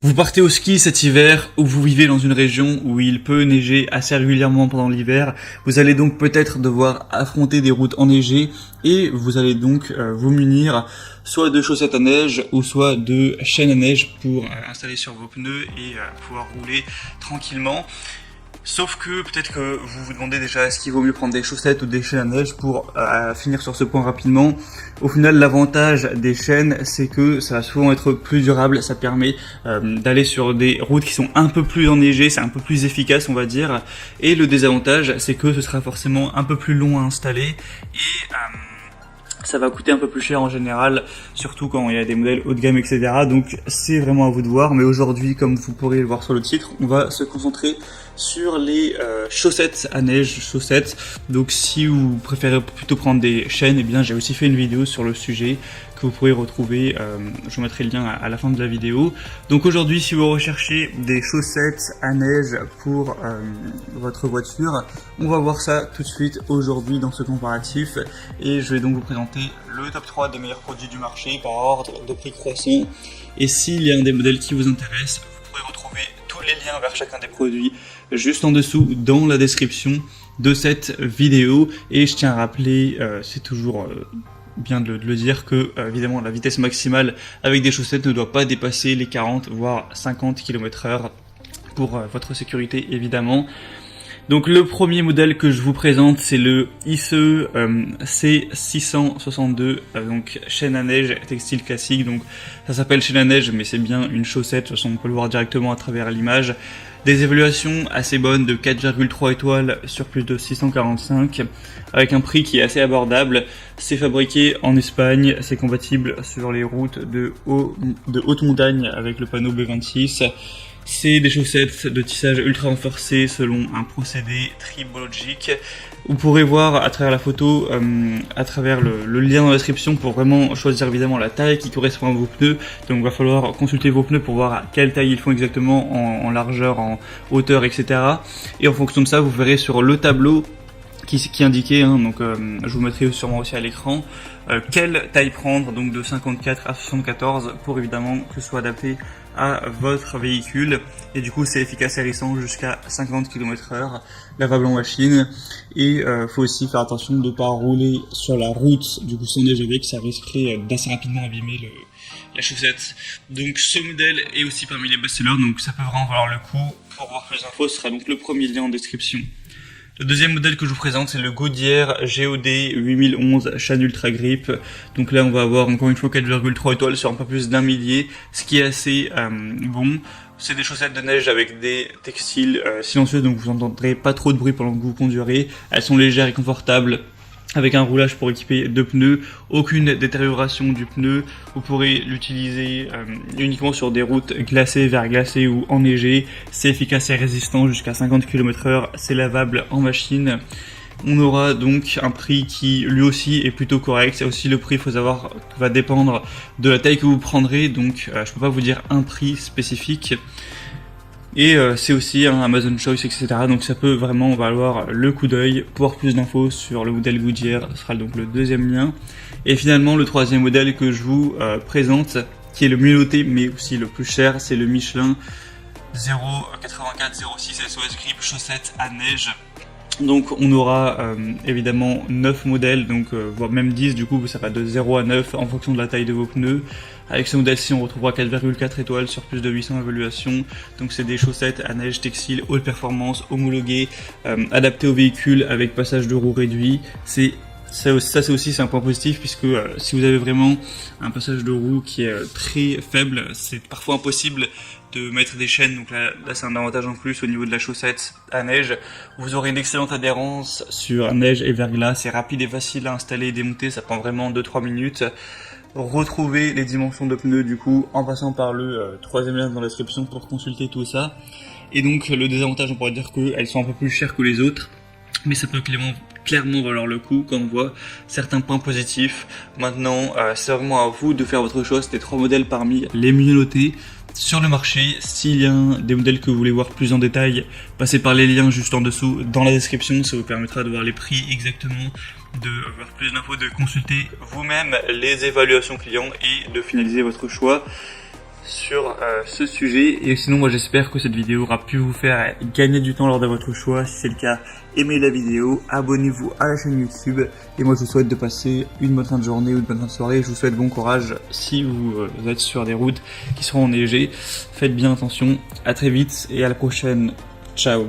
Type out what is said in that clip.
Vous partez au ski cet hiver ou vous vivez dans une région où il peut neiger assez régulièrement pendant l'hiver. Vous allez donc peut-être devoir affronter des routes enneigées et vous allez donc vous munir soit de chaussettes à neige ou soit de chaînes à neige pour installer sur vos pneus et pouvoir rouler tranquillement. Sauf que peut-être que vous vous demandez déjà est-ce qu'il vaut mieux prendre des chaussettes ou des chaînes à neige pour finir sur ce point rapidement. Au final, l'avantage des chaînes, c'est que ça va souvent être plus durable, ça permet d'aller sur des routes qui sont un peu plus enneigées, c'est un peu plus efficace on va dire. Et le désavantage, c'est que ce sera forcément un peu plus long à installer et ça va coûter un peu plus cher en général, surtout quand il y a des modèles haut de gamme, etc. Donc c'est vraiment à vous de voir. Mais aujourd'hui, comme vous pourrez le voir sur le titre, on va se concentrer sur les chaussettes à neige, chaussettes. Donc si vous préférez plutôt prendre des chaînes, eh bien j'ai aussi fait une vidéo sur le sujet que vous pourrez retrouver, je vous mettrai le lien à la fin de la vidéo. Donc aujourd'hui, si vous recherchez des chaussettes à neige pour votre voiture, on va voir ça tout de suite aujourd'hui dans ce comparatif. Et je vais donc vous présenter le top 3 des meilleurs produits du marché par ordre de prix croissant. Et s'il y a un des modèles qui vous intéresse, vous pourrez retrouver tous les liens vers chacun des produits juste en dessous dans la description de cette vidéo. Et je tiens à rappeler, c'est toujours bien de le dire que évidemment la vitesse maximale avec des chaussettes ne doit pas dépasser les 40 voire 50 km/h pour votre sécurité évidemment. Donc le premier modèle que je vous présente, c'est le ICE C662, donc chaîne à neige textile classique. Donc ça s'appelle chaîne à neige, mais c'est bien une chaussette. De toute façon, on peut le voir directement à travers l'image. Des évaluations assez bonnes de 4,3 étoiles sur plus de 645, avec un prix qui est assez abordable. C'est fabriqué en Espagne, c'est compatible sur les routes de haute montagne avec le panneau B26. C'est des chaussettes de tissage ultra renforcé selon un procédé tribologique. Vous pourrez voir à travers la photo, à travers le lien dans la description pour vraiment choisir évidemment la taille qui correspond à vos pneus. Donc il va falloir consulter vos pneus pour voir quelle taille ils font exactement en largeur, en hauteur, etc. Et en fonction de ça, vous verrez sur le tableau qui indiquait, donc je vous mettrai sûrement aussi à l'écran, quelle taille prendre, donc de 54 à 74 pour évidemment que ce soit adapté à votre véhicule. Et du coup c'est efficace et récent jusqu'à 50 km/h, lavable en machine. Et faut aussi faire attention de ne pas rouler sur la route du coup sans neige avec, ça risquerait d'assez rapidement abîmer la chaussette. Donc ce modèle est aussi parmi les best-sellers, donc ça peut vraiment valoir le coup. Pour voir plus d'infos, ce sera donc le premier lien en description. Le deuxième modèle que je vous présente, c'est le Goodyear GOD 8011 chaîne Ultra Grip. Donc là, on va avoir encore une fois 4,3 étoiles sur un peu plus d'un millier, ce qui est assez bon. C'est des chaussettes de neige avec des textiles silencieux, donc vous n'entendrez pas trop de bruit pendant que vous conduirez. Elles sont légères et confortables, avec un roulage pour équiper deux pneus, aucune détérioration du pneu. Vous pourrez l'utiliser uniquement sur des routes glacées, verglacées ou enneigées. C'est efficace et résistant jusqu'à 50 km/h, c'est lavable en machine. On aura donc un prix qui lui aussi est plutôt correct. C'est aussi le prix, il faut savoir, va dépendre de la taille que vous prendrez, donc je peux pas vous dire un prix spécifique. Et c'est aussi un Amazon Choice, etc. Donc ça peut vraiment valoir le coup d'œil. Pour avoir plus d'infos sur le modèle Goodyear, ce sera donc le deuxième lien. Et finalement, le troisième modèle que je vous présente, qui est le mieux noté, mais aussi le plus cher, c'est le Michelin 08406 SOS Grip chaussettes à neige. Donc on aura évidemment 9 modèles, donc voire même 10, du coup ça va de 0 à 9 en fonction de la taille de vos pneus. Avec ce modèle-ci on retrouvera 4,4 étoiles sur plus de 800 évaluations. Donc c'est des chaussettes à neige textile haute performance, homologuées, adaptées au véhicule avec passage de roue réduit. Ça c'est aussi un point positif, puisque si vous avez vraiment un passage de roue qui est très faible, c'est parfois impossible de mettre des chaînes. Donc là c'est un avantage en plus au niveau de la chaussette à neige. Vous aurez une excellente adhérence sur neige et verglas, c'est rapide et facile à installer et démonter, ça prend vraiment 2-3 minutes. Retrouvez les dimensions de pneus du coup en passant par le troisième lien dans la description pour consulter tout ça. Et donc le désavantage, on pourrait dire qu'elles sont un peu plus chères que les autres, mais ça peut clairement valoir le coup quand on voit certains points positifs. Maintenant, c'est vraiment à vous de faire votre choix. C'était 3 modèles parmi les mieux notés sur le marché. S'il y a des modèles que vous voulez voir plus en détail, passez par les liens juste en dessous dans la description, ça vous permettra de voir les prix exactement, de voir plus d'infos, de consulter vous-même les évaluations clients et de finaliser votre choix. sur ce sujet. Et sinon, moi j'espère que cette vidéo aura pu vous faire gagner du temps lors de votre choix. Si c'est le cas, aimez la vidéo, abonnez-vous à la chaîne YouTube. Et moi je vous souhaite de passer une bonne fin de journée ou une bonne fin de soirée. Je vous souhaite bon courage si vous êtes sur des routes qui seront enneigées. Faites bien attention, à très vite et à la prochaine. Ciao.